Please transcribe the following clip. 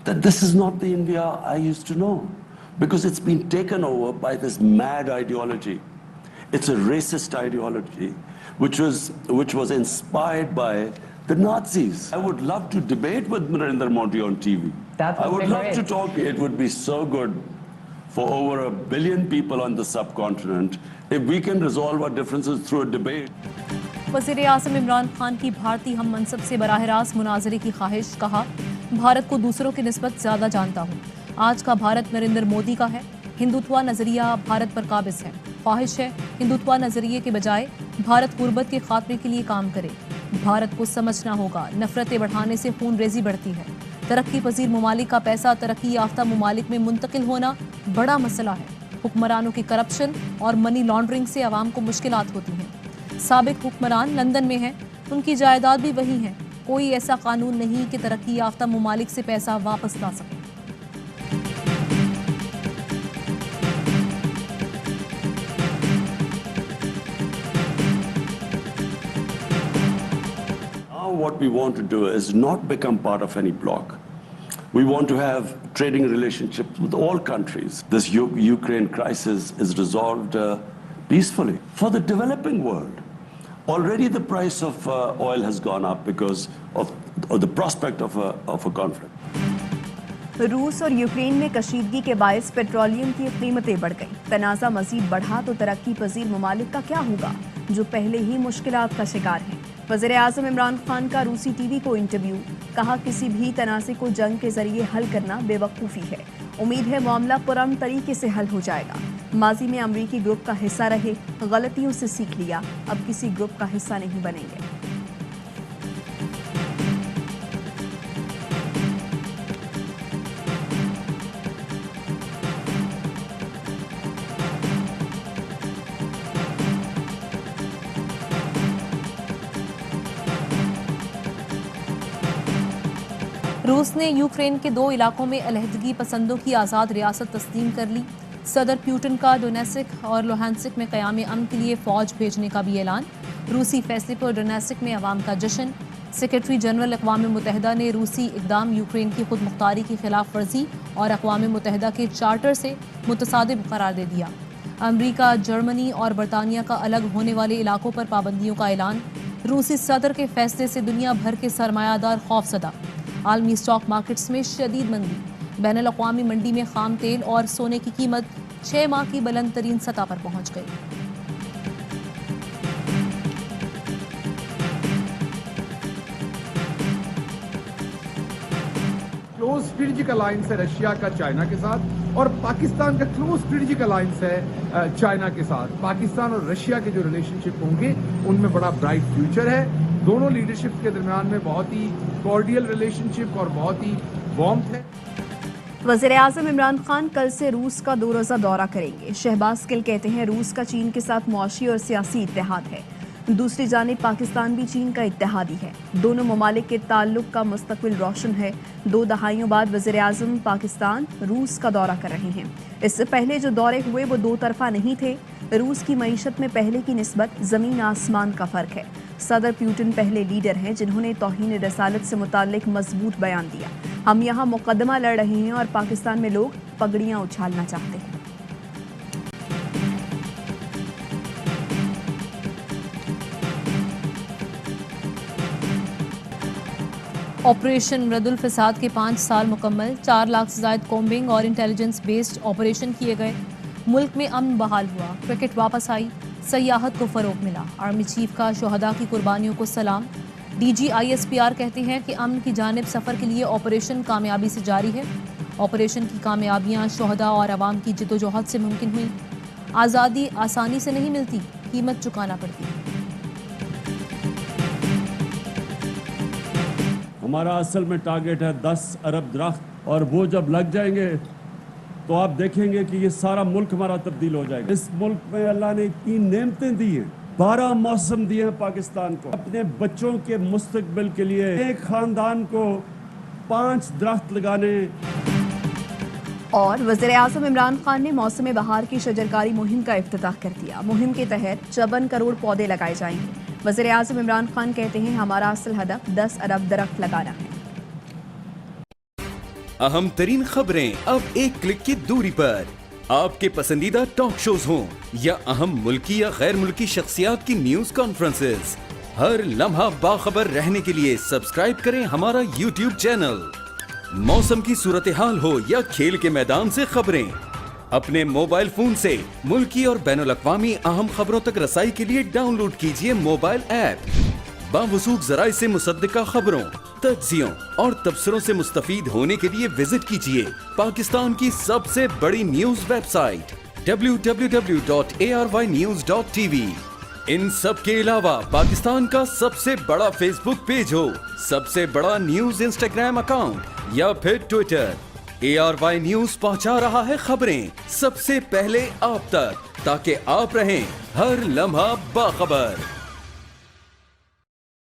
that this is not the India I used to know, because it's been taken over by this mad ideology. It's a racist ideology which was inspired by the Nazis. I would love to debate with Narendra Modi on TV. I would love to talk. It would be so good for over 1 billion people on the subcontinent if we can resolve our differences through a debate. वज़ीर आज़म इमरान खान की भारतीय हम मनसब से बराह रास्त मुनाज़रे की ख्वाहिश। कहा, भारत को दूसरों की निस्बत ज़्यादा जानता हूँ। आज का भारत नरेंद्र मोदी का है। हिंदुत्व नज़रिया भारत पर काबिज़ है। ख्वाहिश है हिंदुत्व नज़रिए के बजाय भारत गुर्बत के खात्मे के लिए काम करे। भारत को समझना होगा, नफरतें बढ़ाने से खून रेजी बढ़ती है। तरक्की पजीर ममालिक का पैसा तरक्की याफ्ता ममालिक में मुंतकिल होना बड़ा मसला है। हुक्मरानों की करप्शन और मनी लॉन्ड्रिंग से आवाम को मुश्किलात होती हैं। साबिक हुक्मरान लंदन में हैं, उनकी जायदाद भी वही है। कोई ऐसा कानून नहीं कि तरक्की याफ्ता ममालिक से पैसा वापस ला सके। What we want to do is not become part of any bloc. We want to have trading relationships with all countries. This Ukraine crisis is resolved peacefully. For the developing world, already the price of oil has gone up because of the prospect of a conflict. रूस और Ukraine में कशीदगी के बायस petroleum की कीमतें बढ़ गईं। तनाज़ा मजीद बढ़ा तो तरक्की पजीर ममालिक का क्या होगा, जो पहले ही मुश्किलात का शिकार हैं। वज़ीर आज़म इमरान खान का रूसी टीवी को इंटरव्यू। कहा, किसी भी तनाज़े को जंग के जरिए हल करना बेवकूफ़ी है। उम्मीद है मामला पुरअमन तरीके से हल हो जाएगा। माजी में अमरीकी ग्रुप का हिस्सा रहे, गलतियों से सीख लिया, अब किसी ग्रुप का हिस्सा नहीं बनेंगे। रूस ने यूक्रेन के 2 इलाकों में अलहदगी पसंदों की आज़ाद रियासत तस्लीम कर ली। सदर प्यूटिन का डोनेट्स्क और लुहानस्क में क़याम अमन के लिए फ़ौज भेजने का भी ऐलान। रूसी फैसले पर डोनेट्स्क में अवाम का जश्न। सेक्रेटरी जनरल अक़वाम मुत्तहिदा ने रूसी इक़दाम यूक्रेन की खुद मुख्तारी की खिलाफ वर्जी और अक़वाम मुत्तहिदा के चार्टर से मुतसादिब करार दे दिया। अमरीका, जर्मनी और बरतानिया का अलग होने वाले इलाकों पर पाबंदियों का ऐलान। रूसी सदर के फैसले से दुनिया भर के सरमायादार खौफज़दा। आलमी स्टॉक मार्केट्स में शदीद मंदी। बैनुल अक़वामी मंडी में खाम तेल और सोने की कीमत 6 माह की बुलंद तरीन सतह पर पहुंच गई। क्लोज स्ट्रेटेजिक अलायंस है रशिया का चाइना के साथ, और पाकिस्तान का क्लोज स्ट्रेटेजिक अलायंस है चाइना के साथ। पाकिस्तान और रशिया के जो रिलेशनशिप होंगे उनमें बड़ा ब्राइट फ्यूचर है। दोनों लीडरशिप के दरमियान में बहुत ही कॉर्डियल रिलेशनशिप और बहुत ही वार्मथ है। वज़ीर आज़म इमरान खान कल से रूस का 2 रोज़ा दौरा करेंगे। शहबाज गिल कहते हैं, रूस का चीन के साथ मुआशी और सियासी इत्तेहाद है। दूसरी जानिब पाकिस्तान भी चीन का इत्तेहादी है। दोनों ममालिक के ताल्लुक का मुस्तकबिल रोशन है। 2 दहाइयों बाद वज़ीर आज़म पाकिस्तान रूस का दौरा कर रहे हैं। इससे पहले जो दौरे हुए वो 2 तरफा नहीं थे। रूस की मईशत में पहले की निस्बत ज़मीन आसमान का फ़र्क है। सदर प्यूटिन पहले लीडर हैं जिन्होंने तौहीन रसालत से मुताल्लिक मजबूत बयान दिया। हम यहाँ मुकदमा लड़ रहे हैं और पाकिस्तान में लोग पगड़ियाँ उछालना चाहते हैं। ऑपरेशन रद्दुल फसाद के 5 साल मुकम्मल। 4 लाख से ज़ायद कॉम्बिंग और इंटेलिजेंस बेस्ड ऑपरेशन किए गए। मुल्क में अमन बहाल हुआ, क्रिकेट वापस आई, सयाहत को फ़रोग़ मिला। आर्मी चीफ का शोहदा की कुर्बानियों को सलाम। DG ISPR कहते हैं कि अमन की जानिब सफ़र के लिए ऑपरेशन कामयाबी से जारी है। ऑपरेशन की कामयाबियाँ शोहदा और अवाम की जिद्दोजहद से मुमकिन हुई। आज़ादी आसानी से नहीं मिलती, कीमत चुकाना पड़ती है। हमारा असल में टारगेट है 10 अरब दरख्त, और वो जब लग जाएंगे तो आप देखेंगे कि ये सारा मुल्क हमारा तब्दील हो जाएगा। इस मुल्क में अल्लाह ने इतनी नेमतें दी हैं, 12 मौसम दिए हैं पाकिस्तान को। अपने बच्चों के मुस्तकबिल के लिए एक खानदान को 5 दरख्त लगाने। और वज़ीर आज़म इमरान खान ने मौसम बहार की शजरकारी मुहिम का इफ्तिताह कर दिया। मुहिम के तहत 54 करोड़ पौधे लगाए जाएंगे। वज़ीर आज़म इमरान खान कहते हैं, हमारा असल हदफ 10 अरब दरख्त लगाना है। अहम तरीन खबरें अब एक क्लिक की दूरी पर। आपके पसंदीदा टॉक शोज हों या अहम मुल्की या गैर मुल्की शख्सियात की न्यूज कॉन्फ्रेंसेस, हर लम्हा बाखबर रहने के लिए सब्सक्राइब करें हमारा YouTube चैनल। मौसम की सूरत हाल हो या खेल के मैदान से खबरें, अपने मोबाइल फोन से मुल्की और बैनुल-अक़वामी अहम खबरों तक रसाई के लिए डाउनलोड कीजिए मोबाइल ऐप। बावसूख ज़राए से मुसद्दिका खबरों, तज्ज़ियों और तबसरों से मुस्तफ़ीद होने के लिए विजिट कीजिए पाकिस्तान की सबसे बड़ी न्यूज वेबसाइट www.arYnews.tv। इन सब के अलावा पाकिस्तान का सबसे बड़ा फेसबुक पेज हो, सबसे बड़ा न्यूज इंस्टाग्राम अकाउंट या फिर ट्विटर, ARY न्यूज पहुंचा रहा है खबरें सबसे पहले आप तक, ताकि आप रहें हर लम्हा बाखबर।